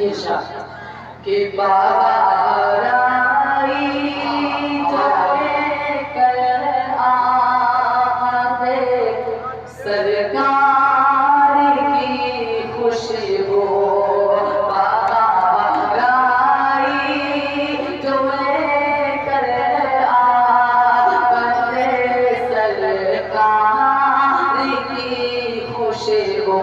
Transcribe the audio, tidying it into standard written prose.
कि बाराई जाए कर आवे सरकार की खुशबू बाराई जो कर आवे सरकार की खुशबू